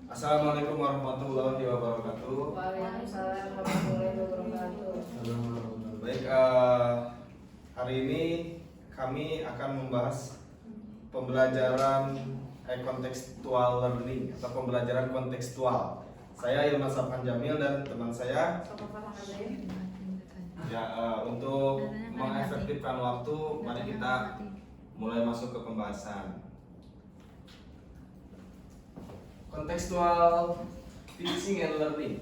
Assalamualaikum warahmatullahi wabarakatuh. Waalaikumsalam warahmatullahi wabarakatuh. Baik, hari ini kami akan membahas pembelajaran kontekstual learning atau pembelajaran kontekstual. Saya Ilman Saphan Jamil dan teman saya. Ya, untuk mengefektifkan waktu, mari kita mulai masuk ke pembahasan. Contextual teaching and learning.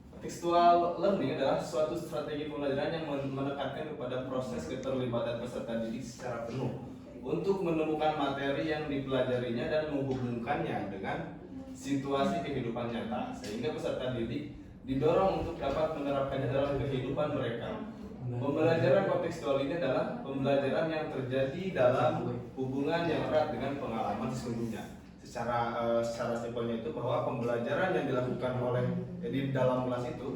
Contextual learning adalah suatu strategi pembelajaran yang menekankan kepada proses keterlibatan peserta didik secara penuh untuk menemukan materi yang dipelajarinya dan menghubungkannya dengan situasi kehidupan nyata, sehingga peserta didik didorong untuk dapat menerapkannya dalam kehidupan mereka. Pembelajaran kontekstual ini adalah pembelajaran yang terjadi dalam hubungan yang erat dengan pengalaman sesungguhnya. Secara simpelnya itu bahwa pembelajaran yang dilakukan di dalam kelas itu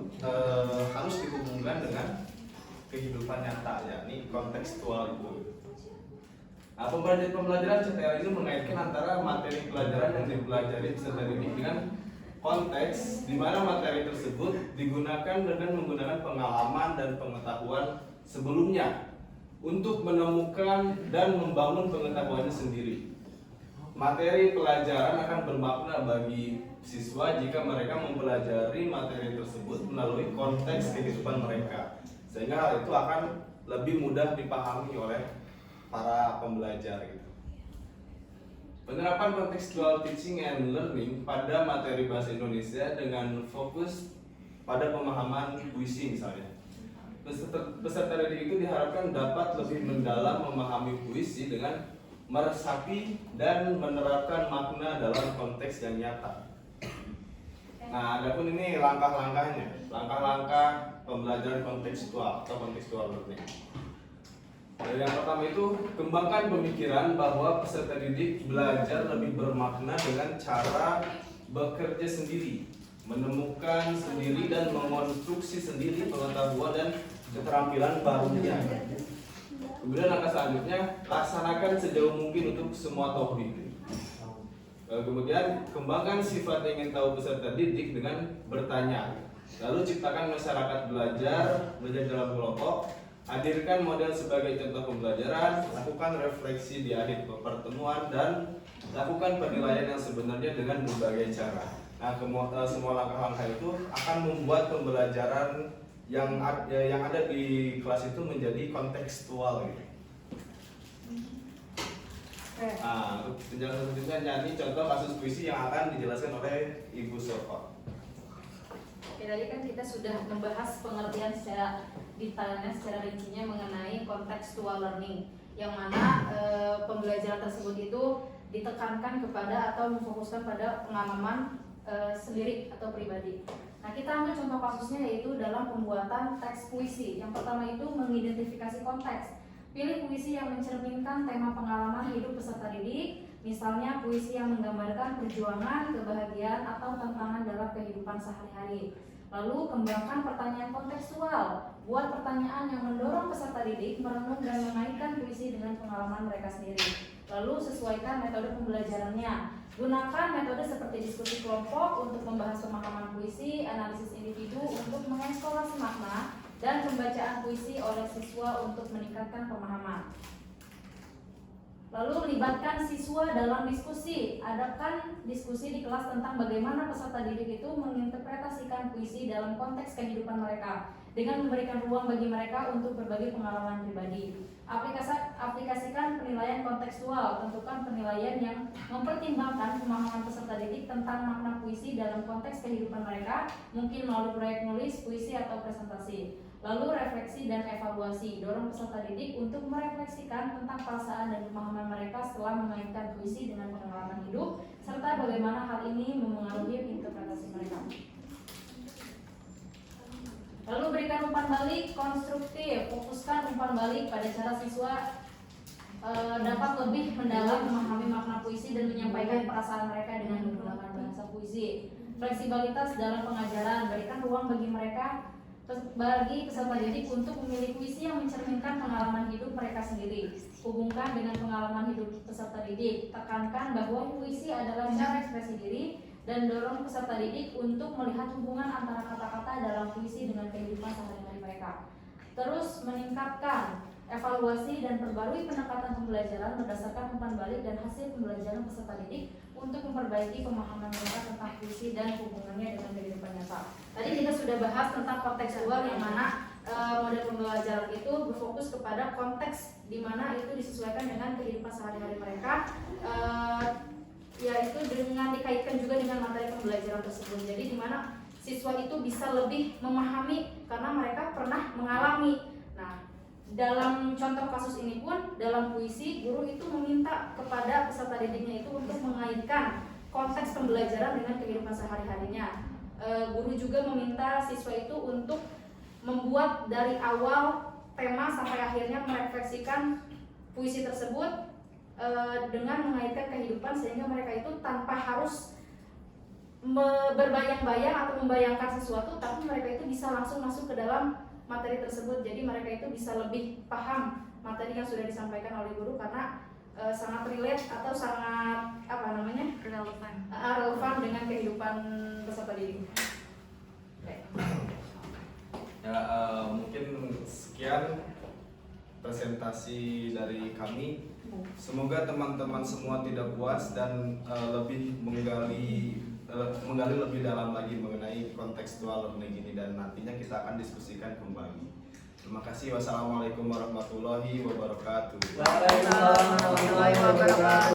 harus dihubungkan dengan kehidupan nyata, yakni kontekstual itu. Nah, pembelajaran CTL ini mengaitkan antara materi pelajaran yang dipelajari peserta didik dengan konteks di mana materi tersebut digunakan dengan menggunakan pengalaman dan pengetahuan sebelumnya untuk menemukan dan membangun pengetahuannya sendiri. Materi pelajaran akan bermakna bagi siswa jika mereka mempelajari materi tersebut melalui konteks kehidupan mereka, sehingga hal itu akan lebih mudah dipahami oleh para pembelajar. Penerapan contextual teaching and learning pada materi bahasa Indonesia dengan fokus pada pemahaman puisi misalnya. Peserta didik itu diharapkan dapat lebih mendalam memahami puisi dengan meresapi dan menerapkan makna dalam konteks yang nyata. Nah, adapun ini langkah-langkahnya, langkah-langkah pembelajaran kontekstual atau contextual learning. Yang pertama itu, kembangkan pemikiran bahwa peserta didik belajar lebih bermakna dengan cara bekerja sendiri, menemukan sendiri dan mengonstruksi sendiri pengetahuan dan keterampilan barunya. Kemudian langkah selanjutnya, laksanakan sejauh mungkin untuk semua topik. Kemudian kembangkan sifat yang ingin tahu peserta didik dengan bertanya. Lalu ciptakan masyarakat belajar dalam kelompok. Hadirkan model sebagai contoh pembelajaran, lakukan refleksi di akhir pertemuan, dan lakukan penilaian yang sebenarnya dengan berbagai cara. Nah, semua langkah-langkah itu akan membuat pembelajaran yang ada di kelas itu menjadi kontekstual. Nah, untuk penjelasan selanjutnya, ini contoh kasus puisi yang akan dijelaskan oleh Ibu Sofa. Oke, tadi kan kita sudah membahas pengertian secara detailnya, secara rincinya mengenai contextual learning, yang mana pembelajaran tersebut itu ditekankan kepada atau memfokuskan pada pengalaman sendiri atau pribadi. Nah, kita ambil contoh kasusnya yaitu dalam pembuatan teks puisi. Yang pertama itu mengidentifikasi konteks. Pilih puisi yang mencerminkan tema pengalaman hidup peserta didik, misalnya puisi yang menggambarkan perjuangan, kebahagiaan, atau tantangan dalam kehidupan sehari-hari. Lalu kembangkan pertanyaan kontekstual. Buat pertanyaan yang mendorong peserta didik merenung dan mengaitkan puisi dengan pengalaman mereka sendiri. Lalu sesuaikan metode pembelajarannya. Gunakan metode seperti diskusi kelompok untuk membahas pemahaman puisi, analisis individu untuk mengeksplorasi makna, dan pembacaan puisi oleh siswa untuk meningkatkan pemahaman. Lalu libatkan siswa dalam diskusi. Adakan diskusi di kelas tentang bagaimana peserta didik itu menginterpretasikan puisi dalam konteks kehidupan mereka dengan memberikan ruang bagi mereka untuk berbagi pengalaman pribadi. Aplikasikan penilaian kontekstual. Tentukan penilaian yang mempertimbangkan pemahaman peserta didik tentang makna puisi dalam konteks kehidupan mereka, mungkin melalui proyek nulis, puisi, atau presentasi. Lalu refleksi dan evaluasi. Dorong peserta didik untuk merefleksikan tentang perasaan dan pemahaman mereka setelah mengaitkan puisi dengan pengalaman hidup, serta bagaimana hal ini memengaruhi interpretasi mereka. Lalu berikan umpan balik konstruktif. Fokuskan umpan balik pada cara siswa dapat lebih mendalam memahami makna puisi dan menyampaikan perasaan mereka dengan menggunakan bahasa puisi. Fleksibilitas dalam pengajaran. Berikan ruang bagi peserta didik untuk memilih puisi yang mencerminkan pengalaman hidup mereka sendiri. Hubungkan dengan pengalaman hidup peserta didik. Tekankan bahwa puisi adalah cara ekspresi diri dan dorong peserta didik untuk melihat hubungan antara kata-kata dalam puisi dengan kehidupan sehari-hari mereka. Terus meningkatkan evaluasi dan perbarui pendekatan pembelajaran berdasarkan umpan balik dan hasil pembelajaran peserta didik untuk memperbaiki pemahaman mereka tentang puisi dan hubungannya dengan kehidupan nyata. Tadi kita sudah bahas tentang kontekstual yang mana model pembelajaran itu berfokus kepada konteks di mana itu disesuaikan dengan kehidupan sehari-hari mereka, yaitu dengan dikaitkan juga dengan materi pembelajaran tersebut. Jadi di mana siswa itu bisa lebih memahami karena mereka pernah mengalami. Nah, dalam contoh kasus ini pun dalam puisi guru itu meminta kepada peserta didiknya itu untuk mengaitkan konteks pembelajaran dengan kehidupan sehari-harinya. Guru juga meminta siswa itu untuk membuat dari awal tema sampai akhirnya merefleksikan puisi tersebut dengan mengaitkan kehidupan, sehingga mereka itu tanpa harus berbayang-bayang atau membayangkan sesuatu, tapi mereka itu bisa langsung masuk ke dalam materi tersebut. Jadi mereka itu bisa lebih paham materi yang sudah disampaikan oleh guru karena sangat relate atau sangat relevan dengan kehidupan peserta didik. Ya, mungkin sekian presentasi dari kami. Semoga teman-teman semua tidak puas dan lebih menggali lebih dalam lagi mengenai kontekstual learning ini, dan nantinya kita akan diskusikan kembali. Terima kasih. Wassalamualaikum warahmatullahi wabarakatuh. Waalaikumsalam warahmatullahi wabarakatuh.